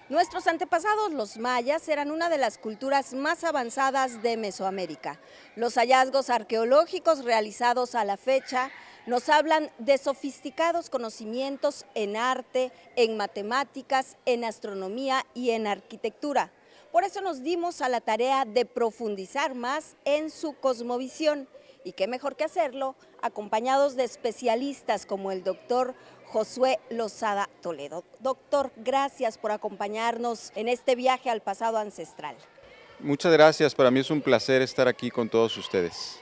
Nuestros antepasados, los mayas, eran una de las culturas más avanzadas de Mesoamérica. Los hallazgos arqueológicos realizados a la fecha nos hablan de sofisticados conocimientos en arte, en matemáticas, en astronomía y en arquitectura. Por eso nos dimos a la tarea de profundizar más en su cosmovisión. Y qué mejor que hacerlo acompañados de especialistas como el doctor Josué Lozada Toledo. Doctor, gracias por acompañarnos en este viaje al pasado ancestral. Muchas gracias, para mí es un placer estar aquí con todos ustedes.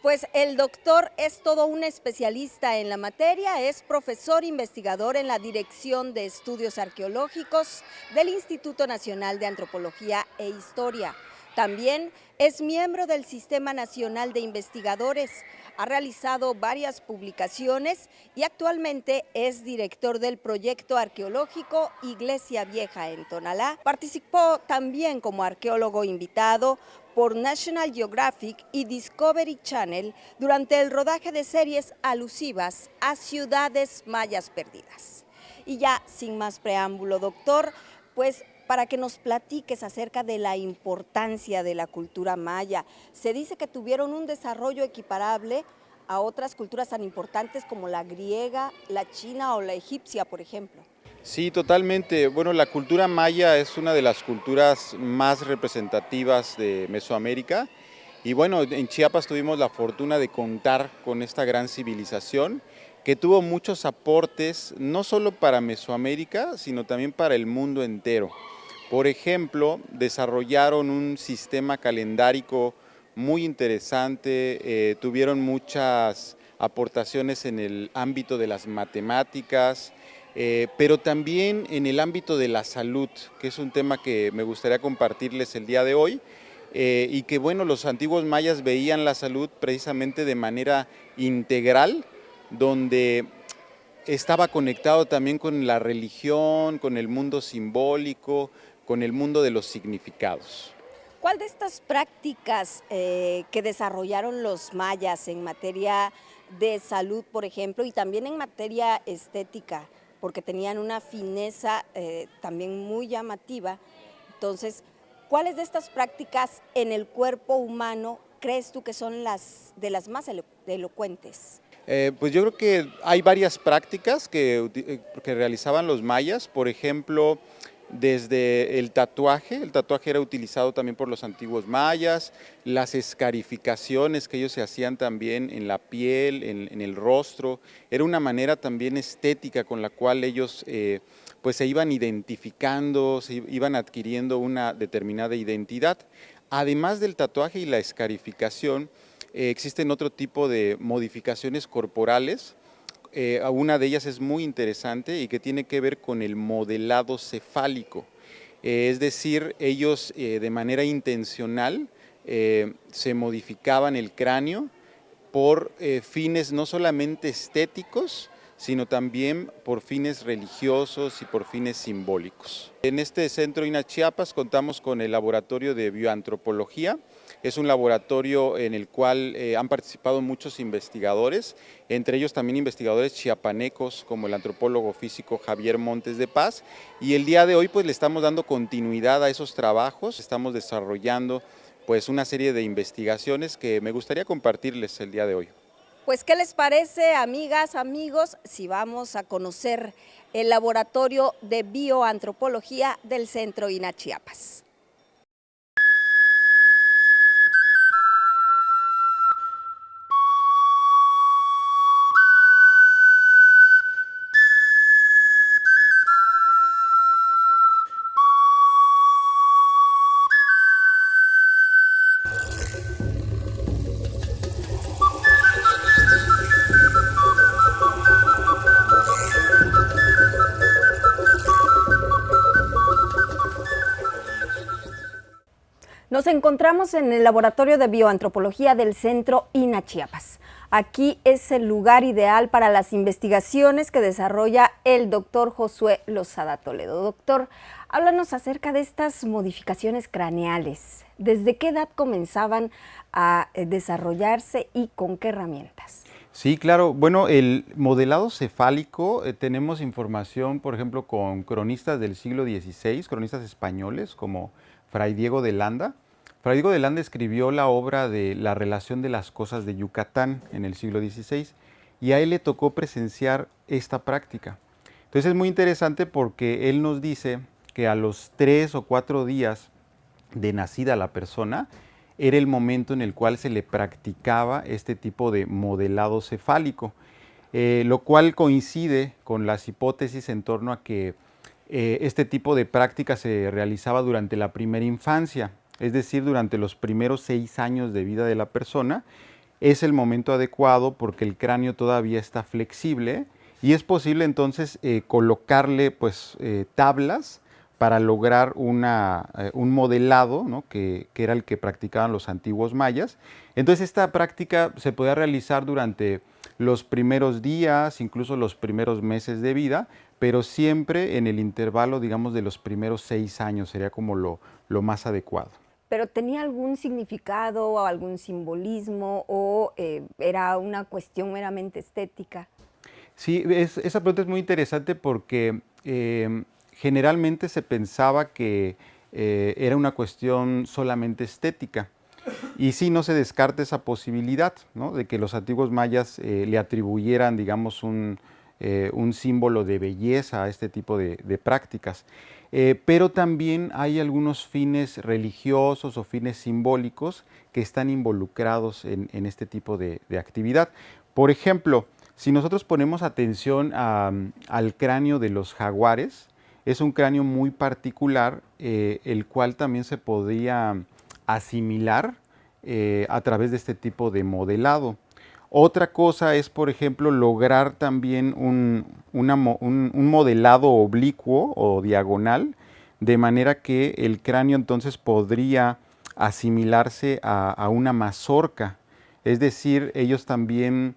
Pues el doctor es todo un especialista en la materia, es profesor investigador en la Dirección de Estudios Arqueológicos del Instituto Nacional de Antropología e Historia. También es miembro del Sistema Nacional de Investigadores, ha realizado varias publicaciones y actualmente es director del proyecto arqueológico Iglesia Vieja en Tonalá. Participó también como arqueólogo invitado por National Geographic y Discovery Channel durante el rodaje de series alusivas a ciudades mayas perdidas. Y ya sin más preámbulo, doctor, pues para que nos platiques acerca de la importancia de la cultura maya. Se dice que tuvieron un desarrollo equiparable a otras culturas tan importantes como la griega, la china o la egipcia, por ejemplo. Sí, totalmente. Bueno, la cultura maya es una de las culturas más representativas de Mesoamérica. Y bueno, en Chiapas tuvimos la fortuna de contar con esta gran civilización que tuvo muchos aportes, no solo para Mesoamérica, sino también para el mundo entero. Por ejemplo, desarrollaron un sistema calendárico muy interesante, tuvieron muchas aportaciones en el ámbito de las matemáticas, pero también en el ámbito de la salud, que es un tema que me gustaría compartirles el día de hoy, y que bueno, los antiguos mayas veían la salud precisamente de manera integral, donde estaba conectado también con la religión, con el mundo simbólico, con el mundo de los significados. ¿Cuál de estas prácticas que desarrollaron los mayas en materia de salud, por ejemplo, y también en materia estética, porque tenían una fineza también muy llamativa? Entonces, ¿cuáles de estas prácticas en el cuerpo humano crees tú que son las más elocuentes? Pues yo creo que hay varias prácticas que realizaban los mayas, por ejemplo, desde el tatuaje era utilizado también por los antiguos mayas, las escarificaciones que ellos se hacían también en la piel, en el rostro, era una manera también estética con la cual ellos pues se iban identificando, se iban adquiriendo una determinada identidad. Además del tatuaje y la escarificación, existen otro tipo de modificaciones corporales. Una de ellas es muy interesante y que tiene que ver con el modelado cefálico. Es decir, ellos de manera intencional se modificaban el cráneo por fines no solamente estéticos, sino también por fines religiosos y por fines simbólicos. En este centro INA Chiapas contamos con el laboratorio de bioantropología. Es un laboratorio en el cual han participado muchos investigadores, entre ellos también investigadores chiapanecos como el antropólogo físico Javier Montes de Paz, y el día de hoy pues le estamos dando continuidad a esos trabajos, estamos desarrollando pues una serie de investigaciones que me gustaría compartirles el día de hoy. Pues, ¿qué les parece, amigas, amigos, si vamos a conocer el laboratorio de bioantropología del Centro INA Chiapas? Nos encontramos en el Laboratorio de Bioantropología del Centro INA Chiapas. Aquí es el lugar ideal para las investigaciones que desarrolla el doctor Josué Lozada Toledo. Doctor, háblanos acerca de estas modificaciones craneales. ¿Desde qué edad comenzaban a desarrollarse y con qué herramientas? Sí, claro. Bueno, el modelado cefálico, tenemos información, por ejemplo, con cronistas del siglo XVI, cronistas españoles como Fray Diego de Landa. Fray Diego de Landa escribió la obra de La relación de las cosas de Yucatán en el siglo XVI y a él le tocó presenciar esta práctica. Entonces es muy interesante porque él nos dice que a los 3 o 4 días de nacida la persona, era el momento en el cual se le practicaba este tipo de modelado cefálico, lo cual coincide con las hipótesis en torno a que este tipo de práctica se realizaba durante la primera infancia, es decir, durante los primeros 6 años de vida de la persona. Es el momento adecuado porque el cráneo todavía está flexible y es posible entonces colocarle pues tablas para lograr un modelado, ¿no? que era el que practicaban los antiguos mayas. Entonces esta práctica se podía realizar durante los primeros días, incluso los primeros meses de vida, pero siempre en el intervalo, digamos, de los primeros 6 años, sería como lo más adecuado. ¿Pero tenía algún significado o algún simbolismo o era una cuestión meramente estética? Sí, esa pregunta es muy interesante porque generalmente se pensaba que era una cuestión solamente estética. Y sí, no se descarta esa posibilidad, ¿no? De que los antiguos mayas le atribuyeran, digamos, un símbolo de belleza a este tipo de prácticas. Pero también hay algunos fines religiosos o fines simbólicos que están involucrados en este tipo de actividad. Por ejemplo, si nosotros ponemos atención al cráneo de los jaguares, es un cráneo muy particular, el cual también se podría asimilar a través de este tipo de modelado. Otra cosa es, por ejemplo, lograr también un modelado oblicuo o diagonal, de manera que el cráneo entonces podría asimilarse a una mazorca. Es decir, ellos también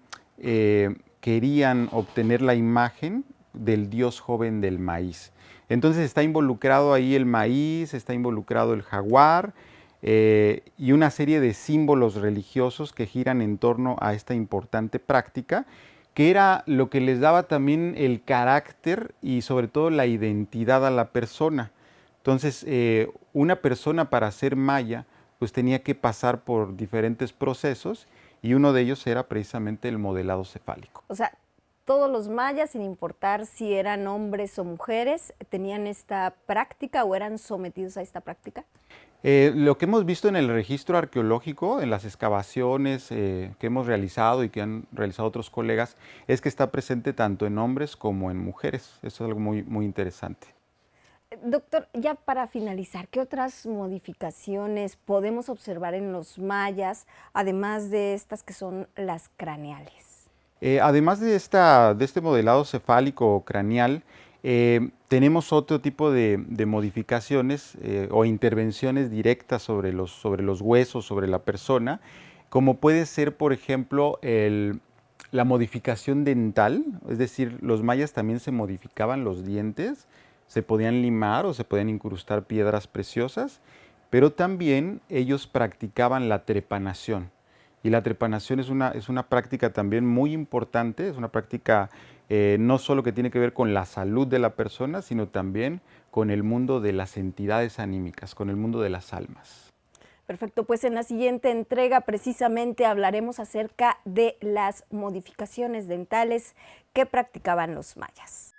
querían obtener la imagen del dios joven del maíz. Entonces está involucrado ahí el maíz, está involucrado el jaguar y una serie de símbolos religiosos que giran en torno a esta importante práctica, que era lo que les daba también el carácter y sobre todo la identidad a la persona. Entonces, una persona para ser maya, pues tenía que pasar por diferentes procesos y uno de ellos era precisamente el modelado cefálico. O sea, todos los mayas, sin importar si eran hombres o mujeres, tenían esta práctica o eran sometidos a esta práctica. Lo que hemos visto en el registro arqueológico, en las excavaciones que hemos realizado y que han realizado otros colegas, es que está presente tanto en hombres como en mujeres. Eso es algo muy, muy interesante. Doctor, ya para finalizar, ¿qué otras modificaciones podemos observar en los mayas, además de estas que son las craneales? Además de este modelado cefálico o craneal, tenemos otro tipo de modificaciones o intervenciones directas sobre los huesos, sobre la persona, como puede ser, por ejemplo, la modificación dental, es decir, los mayas también se modificaban los dientes, se podían limar o se podían incrustar piedras preciosas, pero también ellos practicaban la trepanación. Y la trepanación es una práctica también muy importante, es una práctica no solo que tiene que ver con la salud de la persona, sino también con el mundo de las entidades anímicas, con el mundo de las almas. Perfecto, pues en la siguiente entrega precisamente hablaremos acerca de las modificaciones dentales que practicaban los mayas.